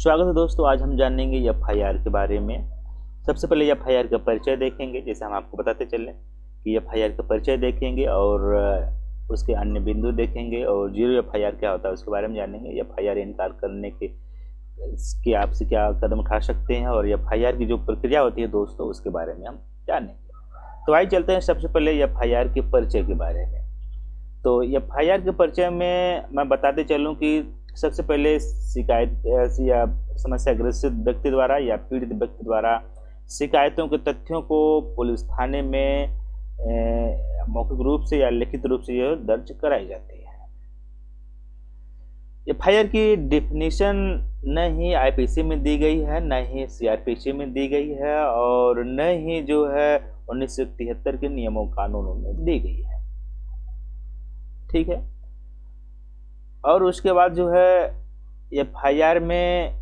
स्वागत है दोस्तों। आज हम जानेंगे एफआईआर के बारे में। सबसे पहले एफआईआर का परिचय देखेंगे, जैसे हम आपको बताते चलें कि एफआईआर का परिचय देखेंगे और उसके अन्य बिंदु देखेंगे, और जीरो एफआईआर क्या होता है उसके बारे में जानेंगे। एफआईआर इनकार करने के आपसे क्या कदम उठा सकते हैं, और एफआईआर की जो प्रक्रिया होती है दोस्तों उसके बारे में हम जानेंगे। तो आइए चलते हैं सबसे पहले एफआईआर के परिचय के बारे में। तो एफआईआर के परिचय में मैं बताते चलूं कि सबसे पहले शिकायत या समस्याग्रस्त व्यक्ति द्वारा या पीड़ित व्यक्ति द्वारा शिकायतों के तथ्यों को पुलिस थाने में मौखिक रूप से या लिखित रूप से यह दर्ज कराई जाती है। एफआईआर की डेफिनेशन न ही आईपीसी में दी गई है, न ही सीआरपीसी में दी गई है, और न ही जो है 1973 के नियमों कानूनों में दी गई है। ठीक है। और उसके बाद जो है एफआईआर में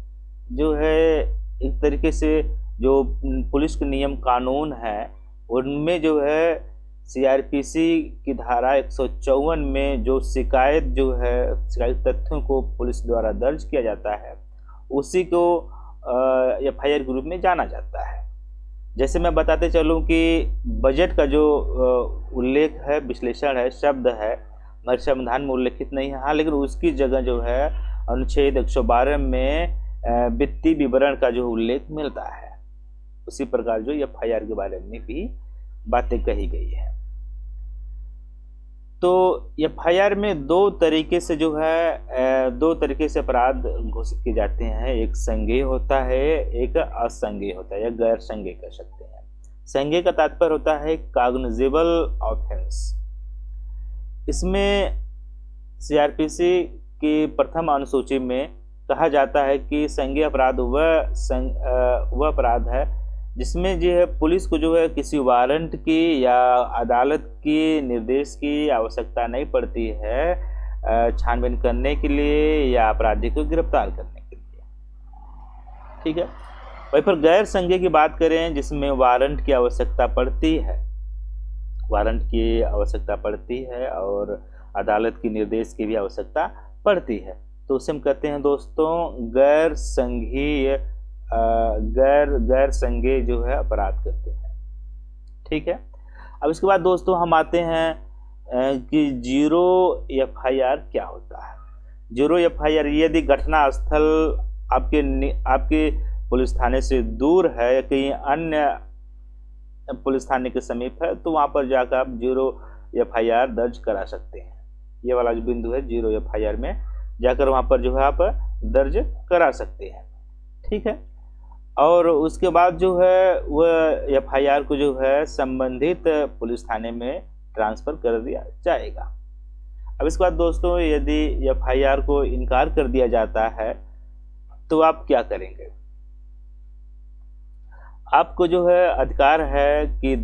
जो है एक तरीके से जो पुलिस के नियम कानून है उनमें जो है सीआरपीसी की धारा 154 में जो शिकायत तथ्यों को पुलिस द्वारा दर्ज किया जाता है उसी को एफआईआर के रूप में जाना जाता है। जैसे मैं बताते चलूं कि बजट का जो उल्लेख है, विश्लेषण है, शब्द है, हमारे संविधान में उल्लेखित नहीं है। हाँ, लेकिन उसकी जगह जो है अनुच्छेद 112 में वित्तीय विवरण का जो उल्लेख मिलता है, उसी प्रकार जो एफआईआर के बारे में भी बातें कही गई है। तो एफआईआर में दो तरीके से अपराध घोषित किए जाते हैं। एक संज्ञेय होता है, एक असंज्ञेय होता है या गैर संज्ञेय कह सकते हैं। संज्ञेय का तात्पर्य होता है कॉग्निजेबल ऑफेंस। इसमें सीआरपीसी की प्रथम अनुसूची में कहा जाता है कि संज्ञेय अपराध वह अपराध है जिसमें जो है पुलिस को जो है किसी वारंट की या अदालत की निर्देश की आवश्यकता नहीं पड़ती है छानबीन करने के लिए या अपराधी को गिरफ्तार करने के लिए। ठीक है। वहीं पर गैर संज्ञेय की बात करें जिसमें वारंट की आवश्यकता पड़ती है और अदालत की निर्देश की भी आवश्यकता पड़ती है, तो उसे हम कहते हैं दोस्तों गैर संज्ञेय जो है अपराध करते हैं। ठीक है। अब इसके बाद दोस्तों हम आते हैं कि जीरो एफआईआर क्या होता है। जीरो एफआईआर यदि घटना स्थल आपके पुलिस थाने से दूर है या कहीं अन्य पुलिस थाने के समीप है तो वहां पर जाकर आप जीरो एफआईआर दर्ज करा सकते हैं। ये वाला जो बिंदु है जीरो एफआईआर में जाकर वहां पर जो है आप दर्ज करा सकते हैं। ठीक है। और उसके बाद जो है वह एफआईआर को जो है संबंधित पुलिस थाने में ट्रांसफर कर दिया जाएगा। अब इसके बाद दोस्तों यदि एफआईआर को इनकार कर दिया जाता है तो आप क्या करेंगे। आपको जो है अधिकार है कि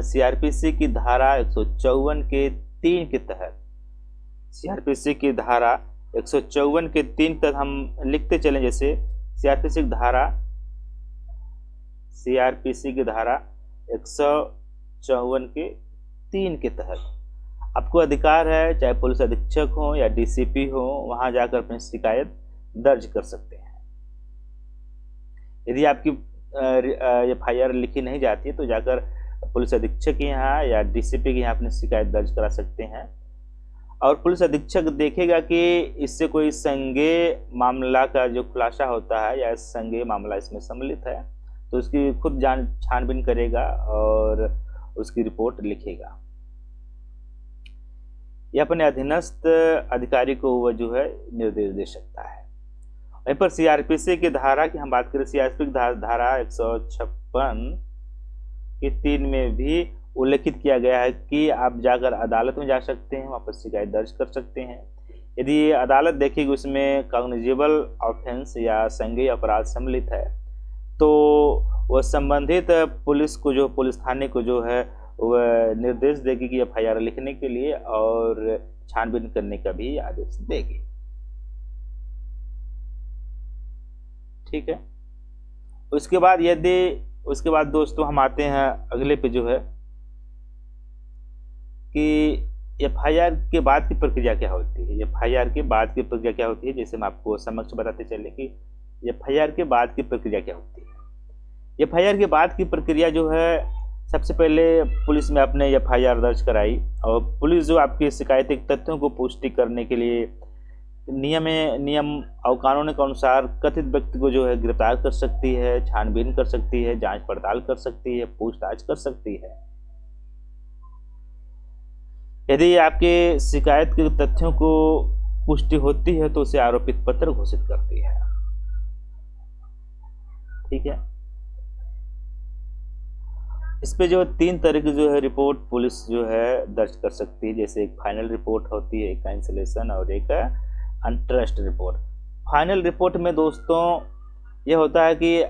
सीआरपीसी की धारा 154 के 3 के तहत, सीआरपीसी की धारा 154 के 3 तक हम लिखते चलें। जैसे सीआरपीसी की धारा 154 के 3 के तहत आपको अधिकार है, चाहे पुलिस अधीक्षक हो या डीसीपी हो, वहां जाकर अपनी शिकायत दर्ज कर सकते हैं। यदि आपकी एफआईआर लिखी नहीं जाती है तो जाकर पुलिस अधीक्षक के यहाँ या डीसीपी के यहाँ अपनी शिकायत दर्ज करा सकते हैं। और पुलिस अधीक्षक देखेगा कि इससे कोई संज्ञेय मामला का जो खुलासा होता है या संज्ञेय मामला इसमें सम्मिलित है तो उसकी खुद छानबीन करेगा और उसकी रिपोर्ट लिखेगा। यह अपने अधीनस्थ अधिकारी को वह जो है निर्देश दे सकता है। वहीं पर सीआरपीसी की धारा की हम बात करें, सीआरपीसी की धारा 156 के 3 में भी उल्लेखित किया गया है कि आप जाकर अदालत में जा सकते हैं, वहां पर शिकायत दर्ज कर सकते हैं। यदि अदालत देखेगी उसमें कॉग्निजेबल ऑफेंस या संज्ञेय अपराध सम्मिलित है तो वह संबंधित पुलिस थाने को जो है वह निर्देश देगी कि एफआईआर लिखने के लिए और छानबीन करने का भी आदेश देगी। ठीक है। उसके बाद दोस्तों हम आते हैं अगले पे जो है कि एफआईआर के बाद की प्रक्रिया क्या होती है। एफआईआर के बाद की प्रक्रिया क्या होती है, जैसे हम आपको समक्ष बताते चले कि एफआईआर के बाद की प्रक्रिया क्या होती है? एफआईआर के बाद की प्रक्रिया जो है, सबसे पहले पुलिस में आपने एफआईआर दर्ज कराई और पुलिस जो आपकी शिकायतिक तथ्यों को पुष्टि करने के लिए नियम और कानून के अनुसार कथित व्यक्ति को जो है गिरफ्तार कर सकती है, छानबीन कर सकती है, जांच पड़ताल कर सकती है, पूछताछ कर सकती है। यदि आपके शिकायत के तथ्यों को पुष्टि होती है तो उसे आरोपित पत्र घोषित करती है। ठीक है, इस पे जो 3 तरह की जो है रिपोर्ट पुलिस जो है दर्ज कर सकती है। जैसे एक फाइनल रिपोर्ट होती है, एक कैंसिलेशन और एक अनट्रस्ट रिपोर्ट। फाइनल रिपोर्ट में दोस्तों ये होता है कि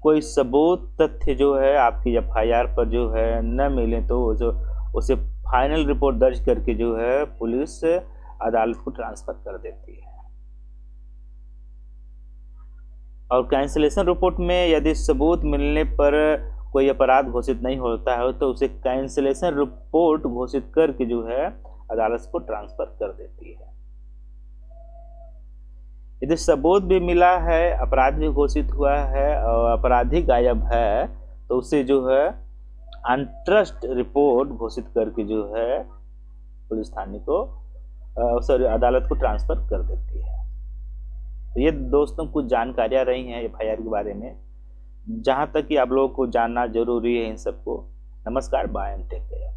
कोई सबूत तथ्य जो है आपकी एफआईआर पर जो है न मिले तो जो उसे फाइनल रिपोर्ट दर्ज करके जो है पुलिस अदालत को ट्रांसफर कर देती है। और कैंसिलेशन रिपोर्ट में यदि सबूत मिलने पर कोई अपराध घोषित नहीं होता है तो उसे कैंसिलेशन रिपोर्ट घोषित करके जो है अदालत को ट्रांसफर कर देती है। यदि सबूत भी मिला है, अपराध भी घोषित हुआ है और अपराधी गायब है तो उसे जो है अनट्रस्ट रिपोर्ट घोषित करके जो है पुलिस थाने को अदालत को ट्रांसफर कर देती है। तो ये दोस्तों कुछ जानकारियां रही हैं एफआईआर के बारे में, जहां तक कि आप लोगों को जानना जरूरी है इन सबको। नमस्कार, बाय एंड टेक केयर।